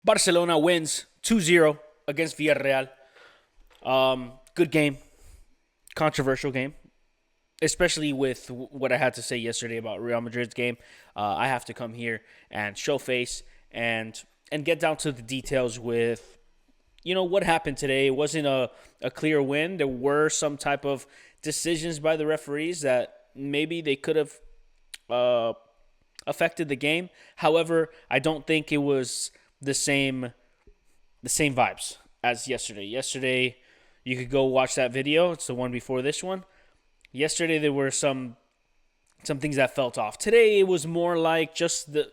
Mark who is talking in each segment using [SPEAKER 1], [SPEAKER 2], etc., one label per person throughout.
[SPEAKER 1] Barcelona wins 2-0 against Villareal. Good game, controversial game, especially with what I had to say yesterday about Real Madrid's game. I have to come here and show face and get down to the details with what happened today. It wasn't a clear win. There were some type of decisions by the referees that maybe they could have uh, affected the game. However, I don't think it was the same vibes as yesterday. Yesterday, you could go watch that video. It's the one before this one. Yesterday there were some things that felt off. Today it was more like just the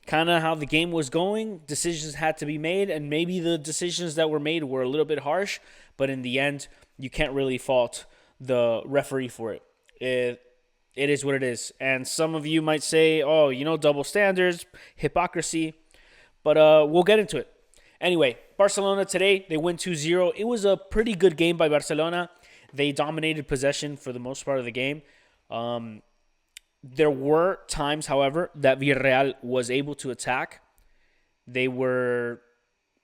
[SPEAKER 1] kind of how the game was going. Decisions had to be made, and maybe the decisions that were made were a little bit harsh, but in the end, you can't really fault the referee for it. It is what it is. And some of you might say, "Oh, double standards, hypocrisy." But we'll get into it. Anyway, Barcelona today, they win 2-0. It was a pretty good game by Barcelona. They dominated possession for the most part of the game. There were times, however, that Villarreal was able to attack. They were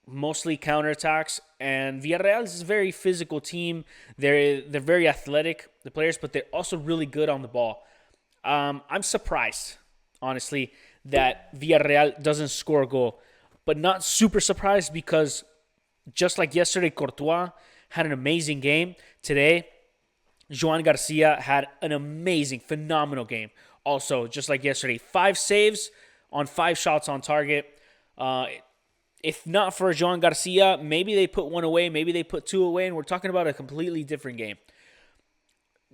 [SPEAKER 1] mostly counterattacks, and Villarreal is a very physical team. They're very athletic, the players, but they're also really good on the ball. I'm surprised, honestly, that Villarreal doesn't score a goal, but not super surprised because just like yesterday, Courtois had an amazing game. Today, Joan Garcia had an amazing, phenomenal game. Also, just like yesterday, 5 saves on 5 shots on target. If not for Joan Garcia, maybe they put one away, maybe they put 2 away, and we're talking about a completely different game.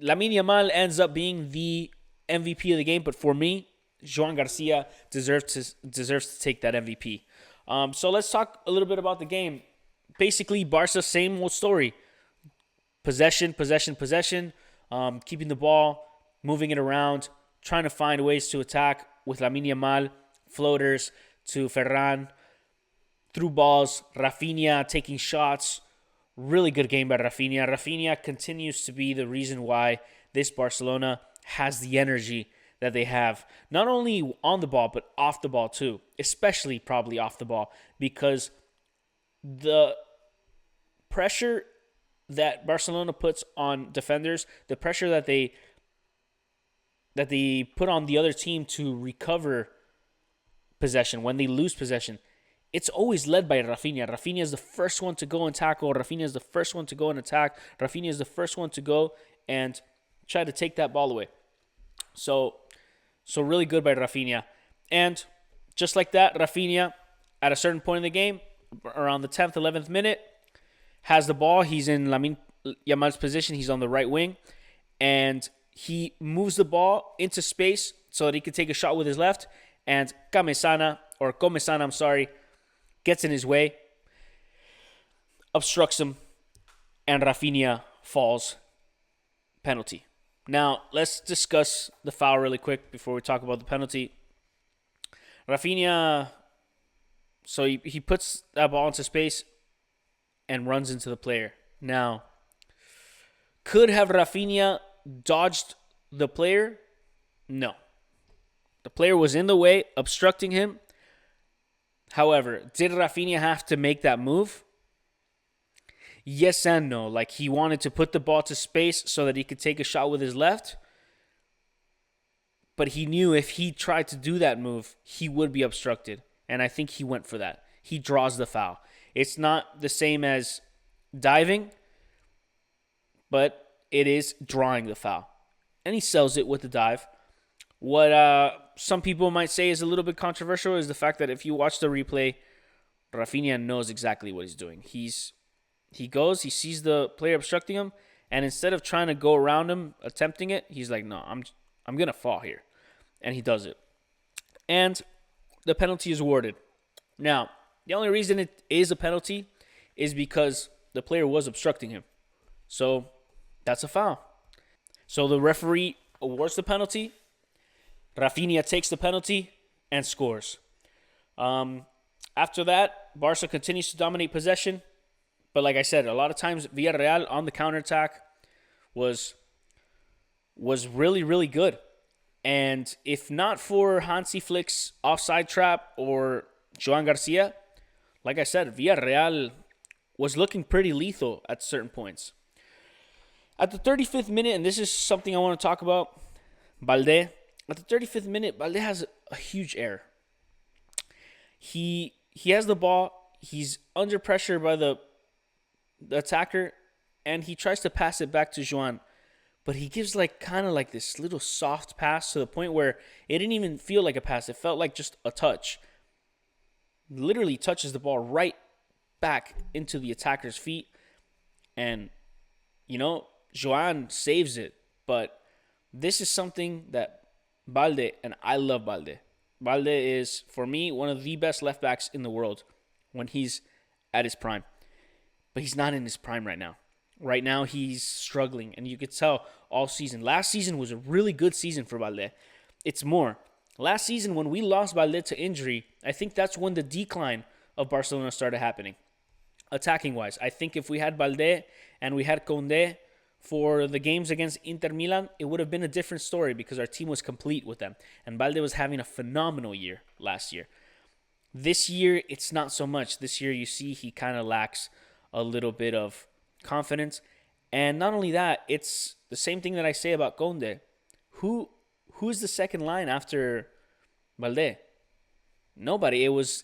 [SPEAKER 1] Lamine Yamal ends up being the MVP of the game, but for me, Joan Garcia deserves to take that MVP. So let's talk a little bit about the game. Basically, Barca, same old story. Possession, possession, possession. Keeping the ball, moving it around, trying to find ways to attack with Lamine Yamal, floaters to Ferran, through balls, Rafinha taking shots. Really good game by Rafinha. Rafinha continues to be the reason why this Barcelona has the energy that they have, not only on the ball, but off the ball too, especially probably off the ball, because the pressure that Barcelona puts on defenders, the pressure that they put on the other team to recover possession when they lose possession, it's always led by Rafinha. Rafinha is the first one to go and tackle. Rafinha is the first one to go and attack. Rafinha is the first one to go and try to take that ball away. So really good by Rafinha. And just like that, Rafinha, at a certain point in the game, around the 10th, 11th minute, has the ball. He's in Lamine Yamal's position. He's on the right wing. And he moves the ball into space so that he can take a shot with his left. And Comesana, gets in his way, obstructs him, and Rafinha falls. Penalty. Now, let's discuss the foul really quick before we talk about the penalty. Rafinha, so he puts that ball into space and runs into the player. Now, could have Rafinha dodged the player? No. The player was in the way, obstructing him. However, did Rafinha have to make that move? Yes and no. Like, he wanted to put the ball to space so that he could take a shot with his left. But he knew if he tried to do that move, he would be obstructed. And I think he went for that. He draws the foul. It's not the same as diving, but it is drawing the foul. And he sells it with the dive. What some people might say is a little bit controversial is the fact that if you watch the replay, Rafinha knows exactly what he's doing. He sees the player obstructing him, and instead of trying to go around him, attempting it, he's like, no, I'm going to fall here. And he does it. And the penalty is awarded. Now, the only reason it is a penalty is because the player was obstructing him. So that's a foul. So the referee awards the penalty. Rafinha takes the penalty and scores. After that, Barca continues to dominate possession. But like I said, a lot of times Villarreal on the counterattack was really, really good. And if not for Hansi Flick's offside trap or Joan Garcia, like I said, Villarreal was looking pretty lethal at certain points. At the 35th minute, and this is something I want to talk about, Balde. At the 35th minute, Balde has a huge error. He has the ball. He's under pressure by the attacker, and he tries to pass it back to Joan. But he gives kind of like this little soft pass to the point where it didn't even feel like a pass. It felt like just a touch. Literally touches the ball right back into the attacker's feet. And, Joan saves it. But this is something that Balde, and I love Balde. Balde is, for me, one of the best left backs in the world when he's at his prime. But he's not in his prime right now. Right now, he's struggling, and you could tell all season. Last season was a really good season for Balde. It's more. Last season, when we lost Balde to injury, I think that's when the decline of Barcelona started happening, attacking-wise. I think if we had Balde and we had Condé for the games against Inter Milan, it would have been a different story because our team was complete with them. And Balde was having a phenomenal year last year. This year, it's not so much. This year, you see he kind of lacks a little bit of confidence. And not only that, it's the same thing that I say about Conde. Who's the second line after Balde? Nobody. It was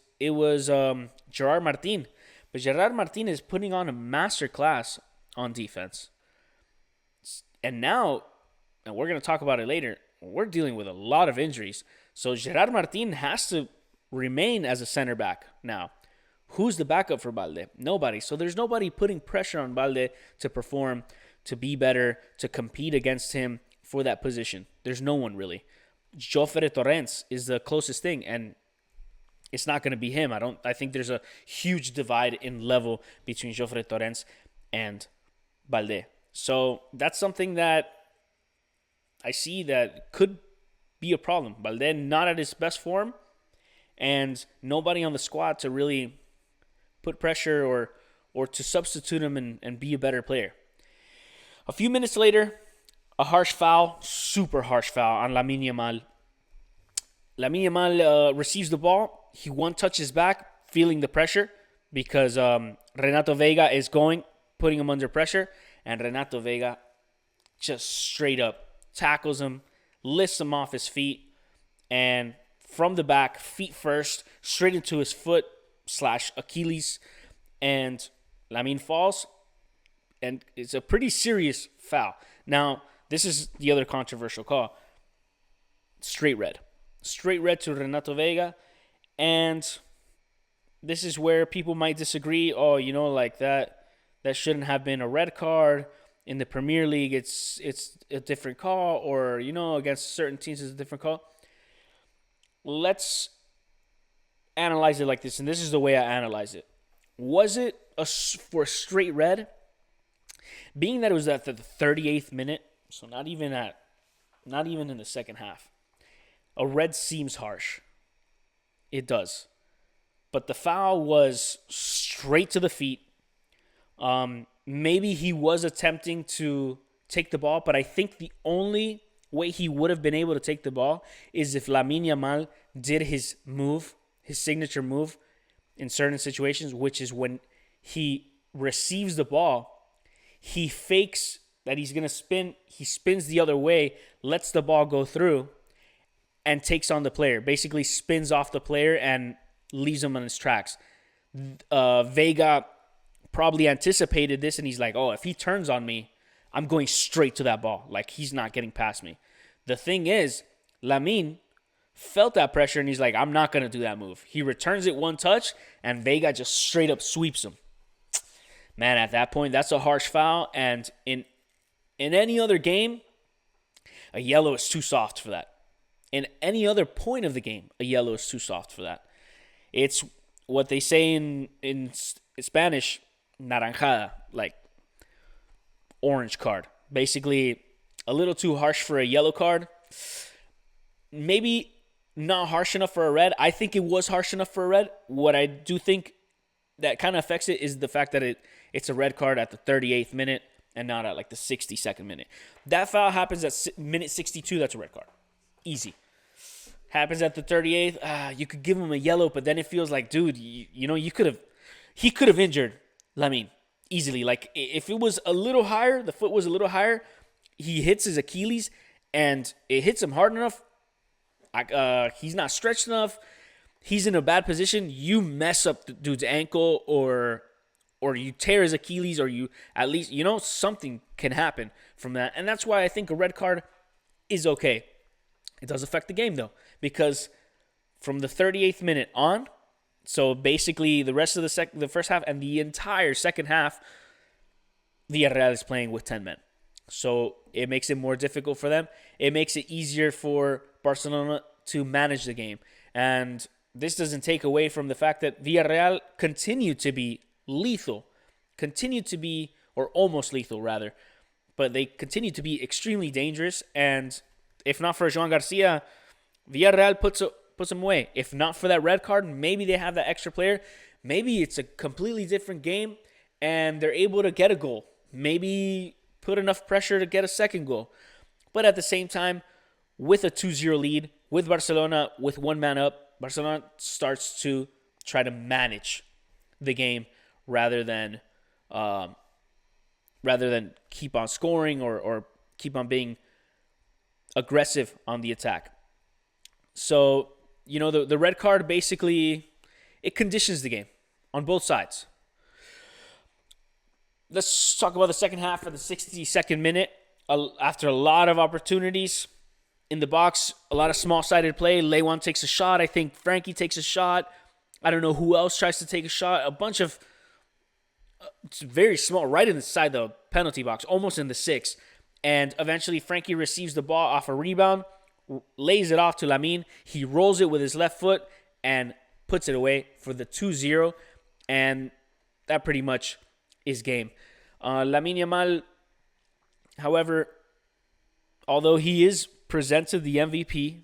[SPEAKER 1] Gerard Martin. But Gerard Martin is putting on a master class on defense. And now, and we're going to talk about it later, we're dealing with a lot of injuries. So Gerard Martin has to remain as a center back now. Who's the backup for Balde? Nobody. So there's nobody putting pressure on Balde to perform, to be better, to compete against him for that position. There's no one really. Jofre Torrents is the closest thing, and it's not going to be him. I think there's a huge divide in level between Jofre Torrents and Balde. So that's something that I see that could be a problem. Balde not at his best form, and nobody on the squad to really put pressure or to substitute him and be a better player. A few minutes later, a harsh foul, super harsh foul on Lamine Yamal. Lamine Yamal receives the ball. He one-touches back, feeling the pressure because Renato Vega is putting him under pressure. And Renato Vega just straight up tackles him, lifts him off his feet, and from the back, feet first, straight into his foot / Achilles, and Lamine falls, and it's a pretty serious foul. Now, this is the other controversial call. Straight red. Straight red to Renato Vega, and this is where people might disagree. Oh, that shouldn't have been a red card. In the Premier League, it's a different call, or, against certain teams, it's a different call. Let's analyze it like this, and this is the way I analyze it. Was it for a straight red? Being that it was at the 38th minute, so not even in the second half, a red seems harsh. It does. But the foul was straight to the feet. Maybe he was attempting to take the ball, but I think the only way he would have been able to take the ball is if Lamine Yamal did his move, his signature move in certain situations, which is when he receives the ball, he fakes that he's going to spin, he spins the other way, lets the ball go through, and takes on the player. Basically spins off the player and leaves him on his tracks. Vega probably anticipated this, and he's like, oh, if he turns on me, I'm going straight to that ball. Like, he's not getting past me. The thing is, Lamine felt that pressure, and he's like, I'm not going to do that move. He returns it one touch, and Vega just straight up sweeps him. Man, at that point, that's a harsh foul, and in any other game, a yellow is too soft for that. In any other point of the game, a yellow is too soft for that. It's what they say in Spanish, naranjada, like orange card. Basically, a little too harsh for a yellow card. Maybe not harsh enough for a red. I think it was harsh enough for a red. What I do think that kind of affects it is the fact that it's a red card at the 38th minute and not at like the 62nd minute. That foul happens at minute 62. That's a red card. Easy. Happens at the 38th. You could give him a yellow, but then it feels like, dude, he could have injured Lamine easily. Like if it was a little higher, the foot was a little higher, he hits his Achilles and it hits him hard enough. He's not stretched enough. He's in a bad position. You mess up the dude's ankle or you tear his Achilles or you at least, something can happen from that. And that's why I think a red card is okay. It does affect the game though, because from the 38th minute on, so basically the rest of the first half and the entire second half, Villareal is playing with 10 men. So it makes it more difficult for them. It makes it easier for Barcelona to manage the game. And this doesn't take away from the fact that Villareal continued to be lethal. Or almost lethal rather. But they continue to be extremely dangerous. And if not for Joan Garcia, Villareal puts them away. If not for that red card, maybe they have that extra player. Maybe it's a completely different game and they're able to get a goal. Maybe put enough pressure to get a second goal. But at the same time, with a 2-0 lead, with Barcelona with one man up, Barcelona starts to try to manage the game rather than keep on scoring or keep on being aggressive on the attack. So, the red card basically, it conditions the game on both sides. Let's talk about the second half of the 62nd minute. After a lot of opportunities in the box, a lot of small-sided play. Lewan takes a shot. I think Frankie takes a shot. I don't know who else tries to take a shot. A bunch of it's very small, right inside the penalty box, almost in the 6. And eventually Frankie receives the ball off a rebound, lays it off to Lamine. He rolls it with his left foot and puts it away for the 2-0. And that pretty much is game. Lamine Yamal, however, although he is presented the MVP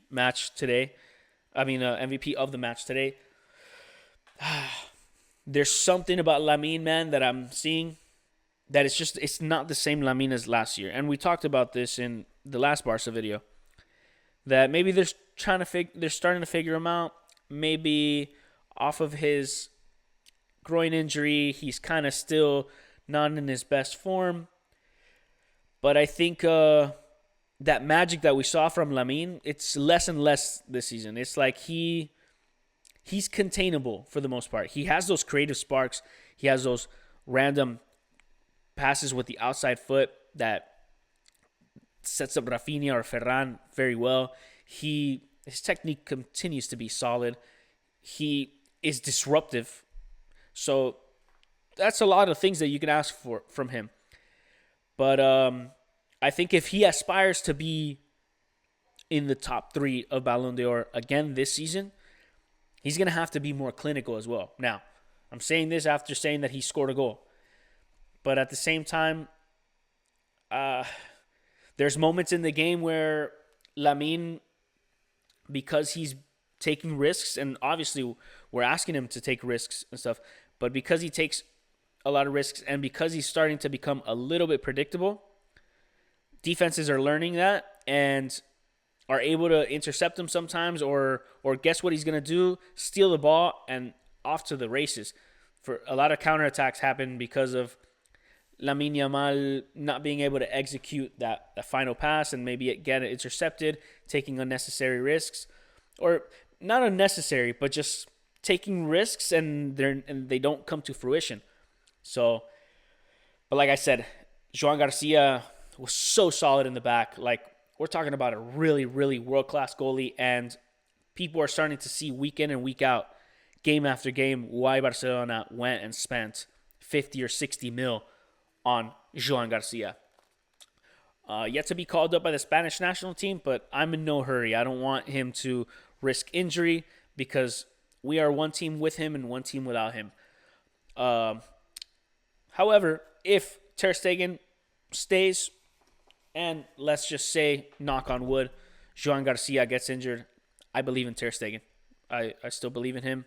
[SPEAKER 1] MVP of the match today, there's something about Lamine, man, that I'm seeing that it's not the same Lamine as last year. And we talked about this in the last Barca video, that maybe they're starting to figure him out. Maybe off of his groin injury, he's kind of still not in his best form. But I think that magic that we saw from Lamine, it's less and less this season. It's like he's containable for the most part. He has those creative sparks. He has those random passes with the outside foot that sets up Rafinha or Ferran very well. His technique continues to be solid. He is disruptive. So that's a lot of things that you can ask for from him. But I think if he aspires to be in the top 3 of Ballon d'Or again this season, he's going to have to be more clinical as well. Now, I'm saying this after saying that he scored a goal. But at the same time, there's moments in the game where Lamine, because he's taking risks, and obviously we're asking him to take risks and stuff, but because he takes a lot of risks and because he's starting to become a little bit predictable, defenses are learning that and are able to intercept him sometimes or guess what he's going to do, steal the ball, and off to the races. For a lot of counterattacks happen because of Lamine Yamal not being able to execute that final pass and maybe get it intercepted, taking unnecessary risks. Or not unnecessary, but just taking risks and they don't come to fruition. So, but like I said, Joan Garcia was so solid in the back. Like, we're talking about a really, really world-class goalie, and people are starting to see week in and week out, game after game, why Barcelona went and spent 50 or 60 mil on Joan Garcia. Yet to be called up by the Spanish national team, but I'm in no hurry. I don't want him to risk injury because we are one team with him and one team without him. However, if Ter Stegen stays, and let's just say, knock on wood, Joan Garcia gets injured, I believe in Ter Stegen. I still believe in him.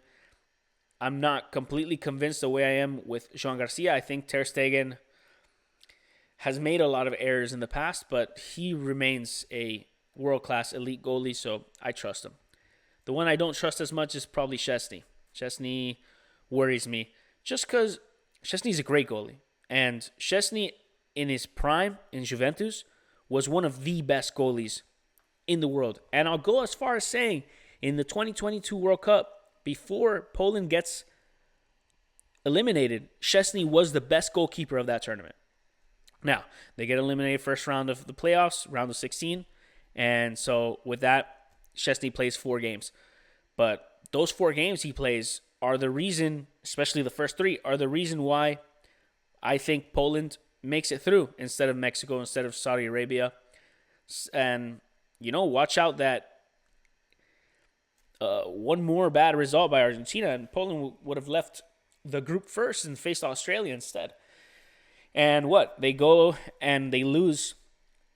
[SPEAKER 1] I'm not completely convinced the way I am with Joan Garcia. I think Ter Stegen has made a lot of errors in the past, but he remains a world-class elite goalie, so I trust him. The one I don't trust as much is probably Szczesny. Szczesny worries me just because Szczesny's a great goalie. And Szczesny, in his prime in Juventus, was one of the best goalies in the world. And I'll go as far as saying in the 2022 World Cup, before Poland gets eliminated, Szczesny was the best goalkeeper of that tournament. Now, they get eliminated first round of the playoffs, round of 16. And so with that, Szczesny plays 4 games. But those 4 games he plays are the reason, especially the first 3, are the reason why I think Poland makes it through instead of Mexico, instead of Saudi Arabia. And, watch out that one more bad result by Argentina and Poland would have left the group first and faced Australia instead. And what? They go and they lose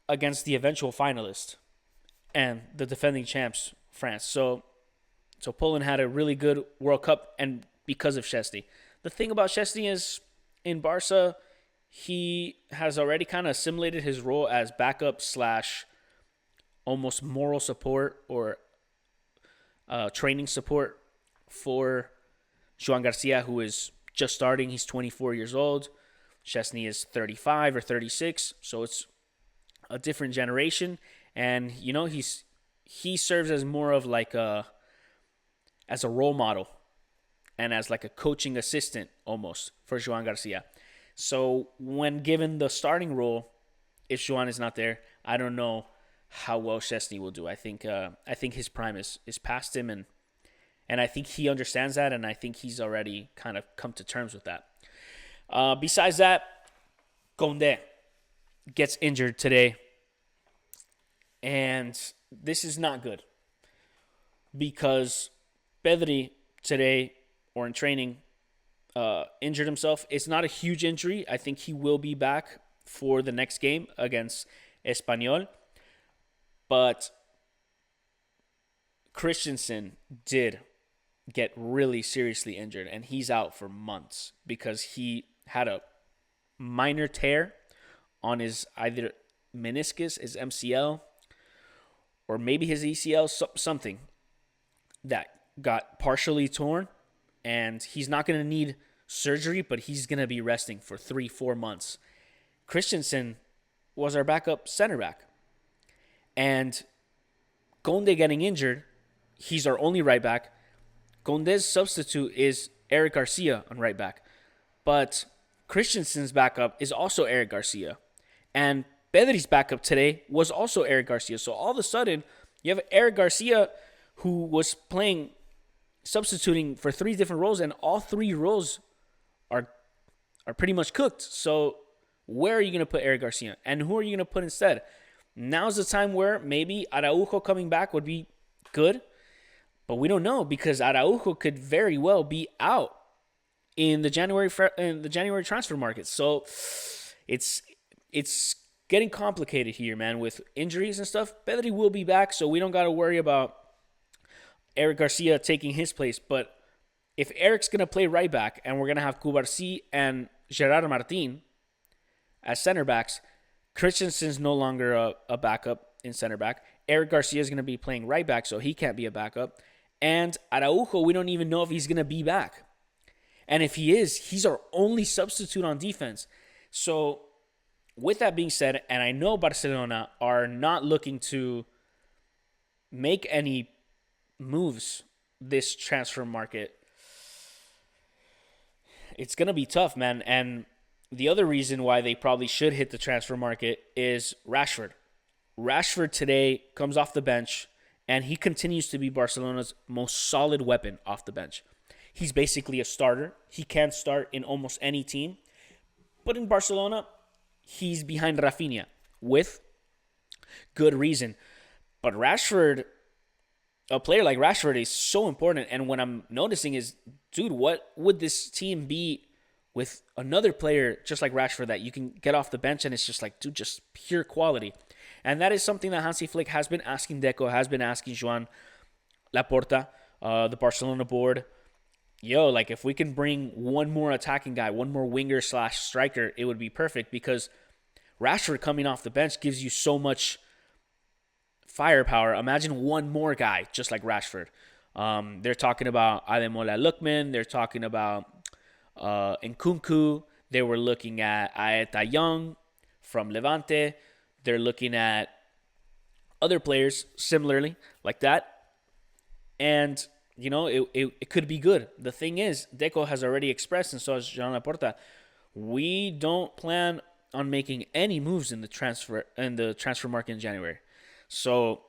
[SPEAKER 1] against the eventual finalist and the defending champs, France. So Poland had a really good World Cup, and because of Szczesny. The thing about Szczesny is, in Barca, he has already kind of assimilated his role as backup / almost moral support or training support for Joan Garcia, who is just starting. He's 24 years old. Szczesny is 35 or 36, so it's a different generation. And, he serves as more of like as a role model and as like a coaching assistant almost for Joan Garcia. So when given the starting role, if Joan is not there, I don't know how well Szczesny will do. I think his prime is past him, and I think he understands that, and I think he's already kind of come to terms with that. Besides that, Condé gets injured today, and this is not good because Pedri today, or in training, injured himself. It's not a huge injury. I think he will be back for the next game against Espanyol. But Christensen did get really seriously injured, and he's out for months because he had a minor tear on his either meniscus, his MCL, or maybe his ECL, something that got partially torn, and he's not going to need surgery, but he's going to be resting for 3-4 months. Christensen was our backup center back, and Condé getting injured, he's our only right back. Condé's substitute is Eric Garcia on right back, but Christensen's backup is also Eric Garcia, and Pedri's backup today was also Eric Garcia. So all of a sudden, you have Eric Garcia who was substituting for 3 different roles, and all 3 roles are pretty much cooked. So where are you going to put Eric Garcia? And who are you going to put instead? Now's the time where maybe Araujo coming back would be good, but we don't know because Araujo could very well be out in the January transfer market. So it's getting complicated here, man, with injuries and stuff. Pedri will be back, so we don't got to worry about Eric Garcia taking his place. But if Eric's going to play right back and we're going to have Cubarsí and Gerard Martin as center backs, Christensen's no longer a backup in center back. Eric Garcia is going to be playing right back, so he can't be a backup. And Araujo, we don't even know if he's going to be back. And if he is, he's our only substitute on defense. So with that being said, and I know Barcelona are not looking to make any moves this transfer market, it's going to be tough, man. And the other reason why they probably should hit the transfer market is Rashford. Rashford today comes off the bench, and he continues to be Barcelona's most solid weapon off the bench. He's basically a starter. He can start in almost any team. But in Barcelona, he's behind Rafinha with good reason. But Rashford, a player like Rashford is so important. And what I'm noticing is, dude, what would this team be with another player just like Rashford that you can get off the bench and it's just like, dude, just pure quality. And that is something that Hansi Flick has been asking Deco, has been asking Joan, Laporta, the Barcelona board. Like if we can bring one more attacking guy, one more winger / striker, it would be perfect because Rashford coming off the bench gives you so much firepower. Imagine one more guy just like Rashford. They're talking about Ademola Lookman. They're talking about Nkunku. They were looking at Aeta Young from Levante. They're looking at other players similarly like that. And, it could be good. The thing is, Deco has already expressed, and so has Joan Laporta, we don't plan on making any moves in the transfer market in January. So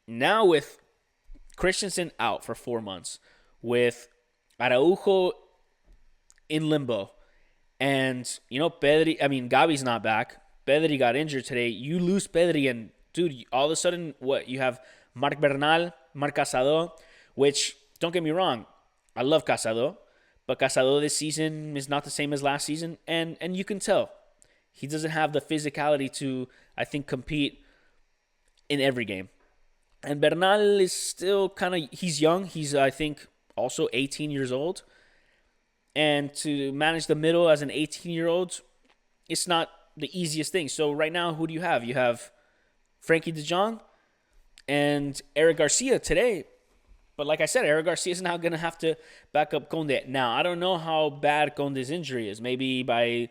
[SPEAKER 1] now with Christensen out for 4 months, with Araujo in limbo, and Gavi's not back. Pedri got injured today. You lose Pedri, and dude, all of a sudden, what you have? Marc Bernal, Marc Casado, which, don't get me wrong, I love Casado, but Casado this season is not the same as last season, and you can tell he doesn't have the physicality to, I think, compete in every game. And Bernal is still he's young. He's, I think, also 18 years old. And to manage the middle as an 18-year-old, it's not the easiest thing. So right now, who do you have? You have Frankie de Jong and Eric Garcia today. But like I said, Eric Garcia is now going to have to back up Conde. Now, I don't know how bad Conde's injury is. Maybe by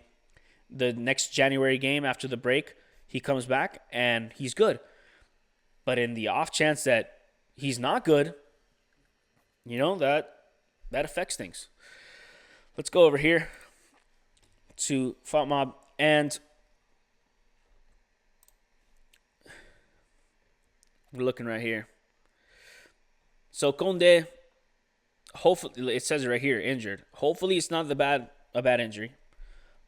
[SPEAKER 1] the next January game after the break, he comes back and he's good. But in the off chance that he's not good, that affects things. Let's go over here to FotMob, and we're looking right here. So Conde, hopefully, it says it right here, injured. Hopefully it's not a bad injury.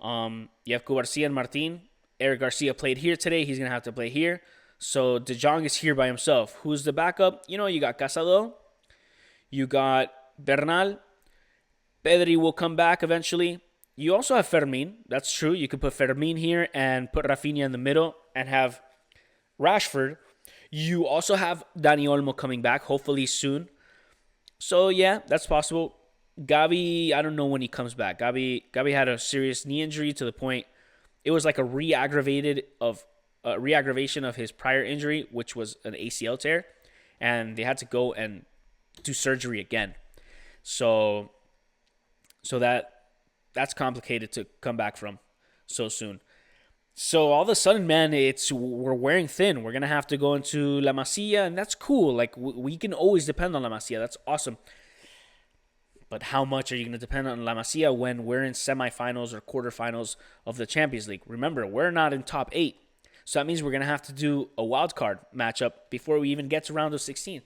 [SPEAKER 1] You have Garcia and Martin. Eric Garcia played here today. He's going to have to play here. So De Jong is here by himself. Who's the backup? You got Casado. You got Bernal. Pedri will come back eventually. You also have Fermin. That's true. You could put Fermin here and put Rafinha in the middle and have Rashford. You also have Dani Olmo coming back, hopefully soon. So, yeah, that's possible. Gavi, I don't know when he comes back. Gavi had a serious knee injury to the point it was like a reaggravation of his prior injury, which was an ACL tear, and they had to go and do surgery again. So that's complicated to come back from so soon. So all of a sudden, man, we're wearing thin. We're gonna have to go into La Masia, and that's cool. Like we can always depend on La Masia. That's awesome. But how much are you gonna depend on La Masia when we're in semifinals or quarterfinals of the Champions League? Remember, we're not in top 8, so that means we're gonna have to do a wild card matchup before we even get to round of 16.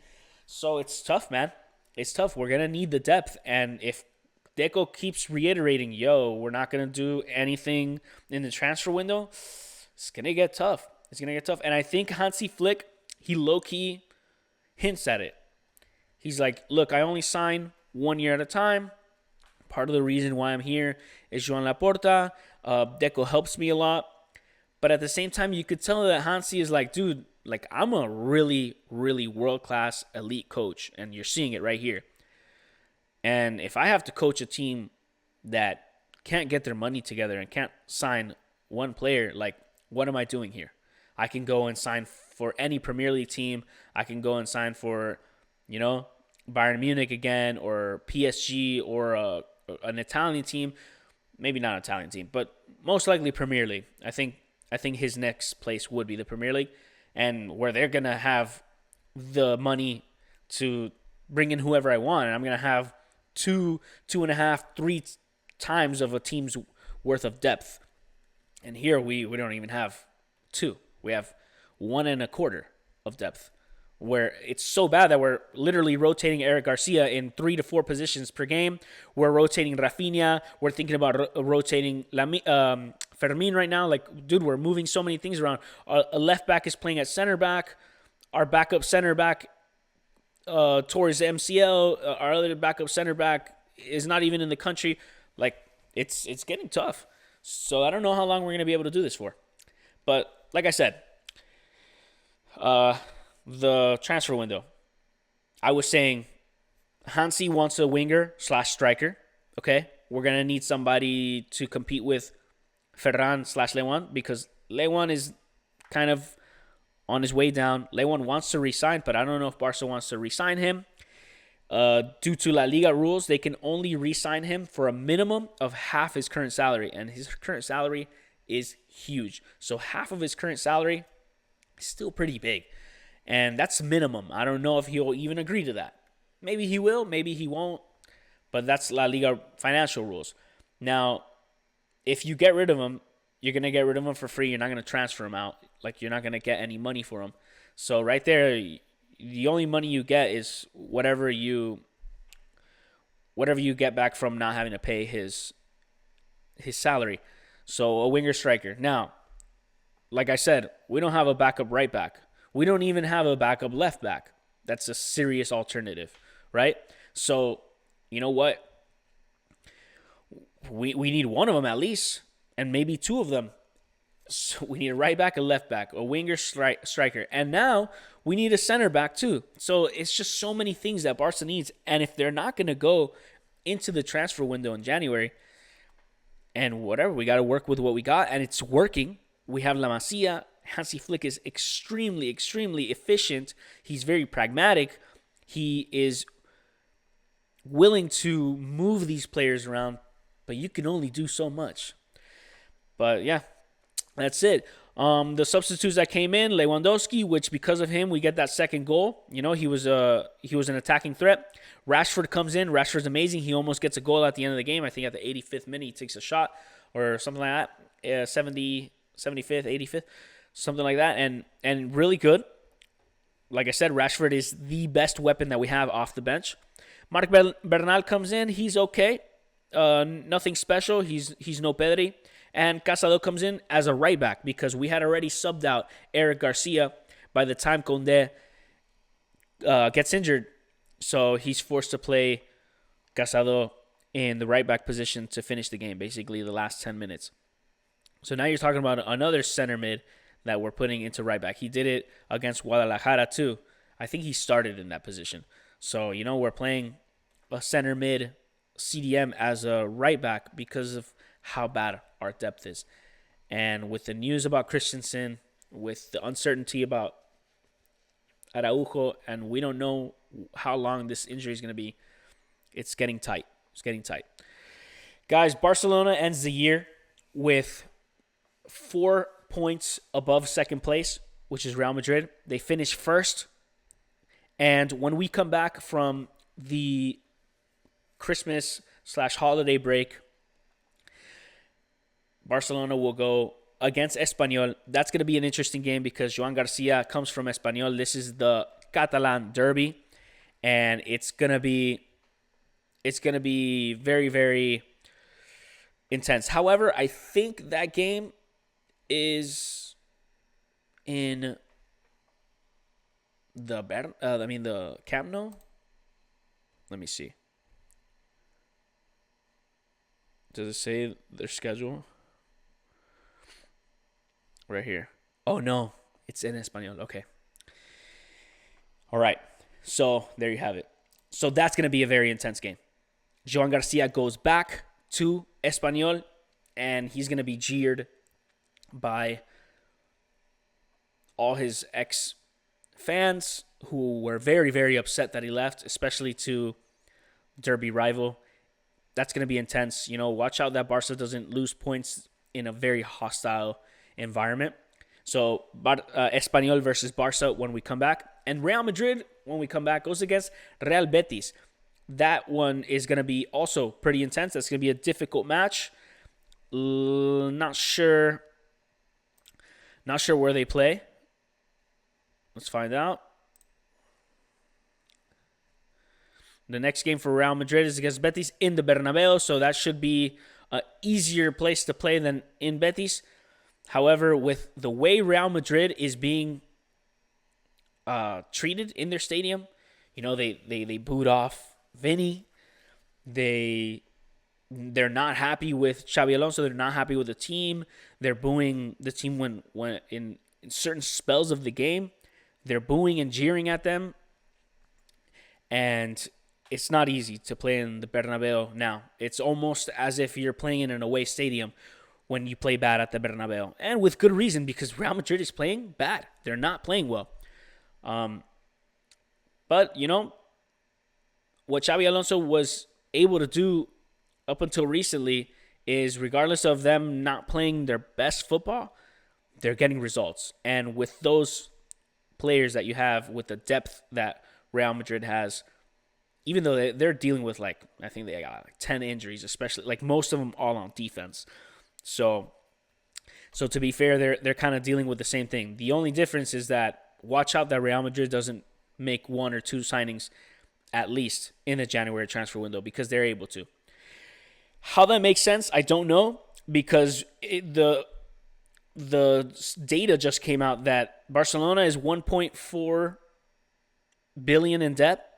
[SPEAKER 1] So it's tough, man. It's tough. We're gonna need the depth, and if Deco keeps reiterating, we're not going to do anything in the transfer window, it's going to get tough. And I think Hansi Flick, he low-key hints at it. He's like, look, I only sign 1 year at a time. Part of the reason why I'm here is Joan Laporta. Deco helps me a lot. But at the same time, you could tell that Hansi is like, dude, like I'm a really, really world-class elite coach. And you're seeing it right here. And if I have to coach a team that can't get their money together and can't sign one player, like, what am I doing here? I can go and sign for any Premier League team. I can go and sign for, Bayern Munich again, or PSG, or an Italian team. Maybe not an Italian team, but most likely Premier League. I think his next place would be the Premier League, and where they're going to have the money to bring in whoever I want, and I'm going to have 2.5, 3 times of a team's worth of depth. And here we don't even have 2. We have 1.25 of depth, where it's so bad that we're literally rotating Eric Garcia in 3 to 4 positions per game. We're rotating Rafinha. We're thinking about rotating Fermin right now. Like, dude, we're moving so many things around. A left back is playing at center back. Our backup center back towards MCL, our other backup center back is not even in the country. Like, it's getting tough. So I don't know how long we're going to be able to do this for. But like I said, the transfer window, I was saying Hansi wants a winger/striker. Okay, we're going to need somebody to compete with Ferran/Lewan, because Lewan is kind of on his way down. Lewan wants to resign, but I don't know if Barca wants to resign him. Due to La Liga rules, they can only re-sign him for a minimum of half his current salary, and his current salary is huge. So half of his current salary is still pretty big, and that's minimum. I don't know if he'll even agree to that. Maybe he will, maybe he won't, but that's La Liga financial rules. Now, if you get rid of him, you're going to get rid of him for free. You're not going to transfer him out. Like, you're not going to get any money for him. So right there, the only money you get is whatever you get back from not having to pay his salary. So a winger striker. Now, like I said, we don't have a backup right back. We don't even have a backup left back. That's a serious alternative, right? So, you know what? We need one of them at least, and maybe two of them. So we need a right back, a left back, a winger striker. And now we need a center back too. So it's just so many things that Barca needs. And if they're not going to go into the transfer window in January and whatever, we got to work with what we got. And it's working. We have La Masia. Hansi Flick is extremely, extremely efficient. He's very pragmatic. He is willing to move these players around, but you can only do so much. But yeah, that's it. The substitutes that came in, Lewandowski, which because of him we get that second goal. You know, he was an attacking threat. Rashford comes in. Rashford's amazing. He almost gets a goal at the end of the game. I think at the 85th minute he takes a shot or something like that. 75th, 85th, something like that, and really good. Like I said, Rashford is the best weapon that we have off the bench. Marc Bernal comes in. He's okay. Nothing special. He's no Pedri. And Casado comes in as a right back because we had already subbed out Eric Garcia by the time Condé gets injured. So he's forced to play Casado in the right back position to finish the game, basically the last 10 minutes. So now you're talking about another center mid that we're putting into right back. He did it against Guadalajara too. I think he started in that position. So, you know, we're playing a center mid CDM as a right back because of how bad our depth is. And with the news about Christensen, with the uncertainty about Araujo, and we don't know how long this injury is going to be, it's getting tight. It's getting tight. Guys, Barcelona ends the year with 4 points above second place, which is Real Madrid. They finish first. And when we come back from the Christmas/holiday break, Barcelona will go against Espanyol. That's going to be an interesting game because Joan Garcia comes from Espanyol. This is the Catalan derby, and it's going to be very, very intense. However, I think that game is in the Camp Nou. Let me see. Does it say their schedule? Right here. Oh, no. It's in Espanol. Okay. All right. So, there you have it. So, that's going to be a very intense game. Joan Garcia goes back to Espanol, and he's going to be jeered by all his ex-fans who were very, very upset that he left, especially to derby rival. That's going to be intense. You know, watch out that Barca doesn't lose points in a very hostile environment. So, Espanyol versus Barca when we come back. And Real Madrid, when we come back, goes against Real Betis. That one is going to be also pretty intense. That's going to be a difficult match. Not sure where they play. Let's find out. The next game for Real Madrid is against Betis in the Bernabeu, so that should be an easier place to play than in Betis. However, with the way Real Madrid is being treated in their stadium, you know, they booed off Vinny. They're not happy with Xabi Alonso. They're not happy with the team. They're booing the team when in certain spells of the game. They're booing and jeering at them. And it's not easy to play in the Bernabeu now. It's almost as if you're playing in an away stadium when you play bad at the Bernabeu. And with good reason, because Real Madrid is playing bad. They're not playing well. But, you know, what Xabi Alonso was able to do up until recently is, regardless of them not playing their best football, they're getting results. And with those players that you have, with the depth that Real Madrid has, even though they're dealing with, like, I think they got like 10 injuries, especially, like, most of them all on defense. So to be fair, they're kind of dealing with the same thing. The only difference is that watch out that Real Madrid doesn't make one or two signings at least in the January transfer window, because they're able to. How that makes sense, I don't know, because the data just came out that Barcelona is 1.4 billion in debt,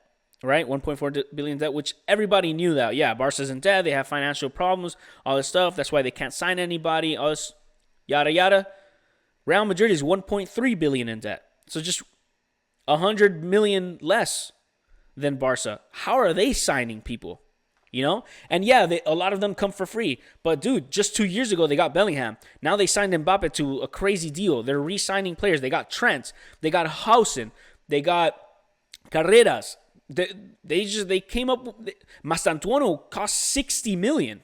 [SPEAKER 1] right? 1.4 billion in debt, which everybody knew that. Yeah, Barca's in debt. They have financial problems, all this stuff. That's why they can't sign anybody, all this yada, yada. Real Madrid is 1.3 billion in debt. So just 100 million less than Barca. How are they signing people? You know? And yeah, a lot of them come for free. But dude, just 2 years ago, they got Bellingham. Now they signed Mbappe to a crazy deal. They're re-signing players. They got Trent. They got Hausen. They got Carreras. They came up with... Mastantuono cost 60 million.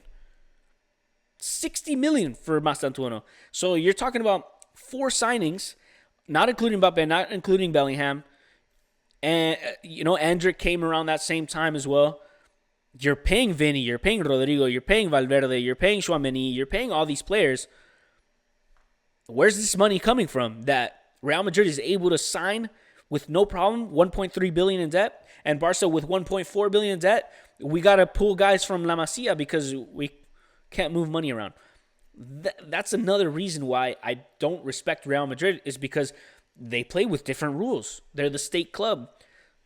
[SPEAKER 1] 60 million for Mastantuono. So you're talking about 4 signings, not including Mbappe, not including Bellingham. And, you know, Endrick came around that same time as well. You're paying Vinny, you're paying Rodrigo, you're paying Valverde, you're paying Tchouaméni, you're paying all these players. Where's this money coming from that Real Madrid is able to sign with no problem, 1.3 billion in debt, and Barca with 1.4 billion in debt? We got to pull guys from La Masia because we can't move money around. That's another reason why I don't respect Real Madrid, is because they play with different rules. They're the state club.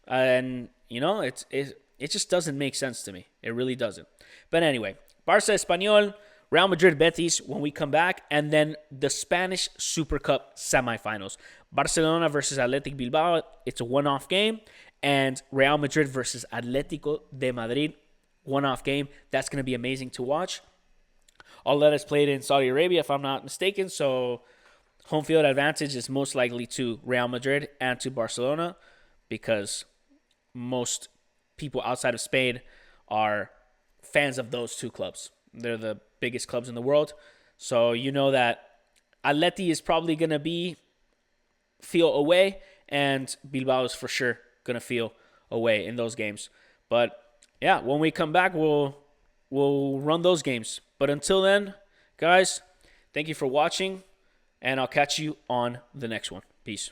[SPEAKER 1] And, you know, it just doesn't make sense to me. It really doesn't. But anyway, Barca Espanyol, Real Madrid Betis when we come back, and then the Spanish Super Cup semifinals. Barcelona versus Athletic Bilbao, it's a one-off game, and Real Madrid versus Atletico de Madrid, one-off game. That's going to be amazing to watch. All that is played in Saudi Arabia, if I'm not mistaken, so home field advantage is most likely to Real Madrid and to Barcelona, because most people outside of Spain are fans of those two clubs. They're the biggest clubs in the world. So you know that Atleti is probably going to feel away, and Bilbao is for sure going to feel away in those games. But yeah, when we come back, we'll run those games. But until then, guys, thank you for watching, and I'll catch you on the next one. Peace.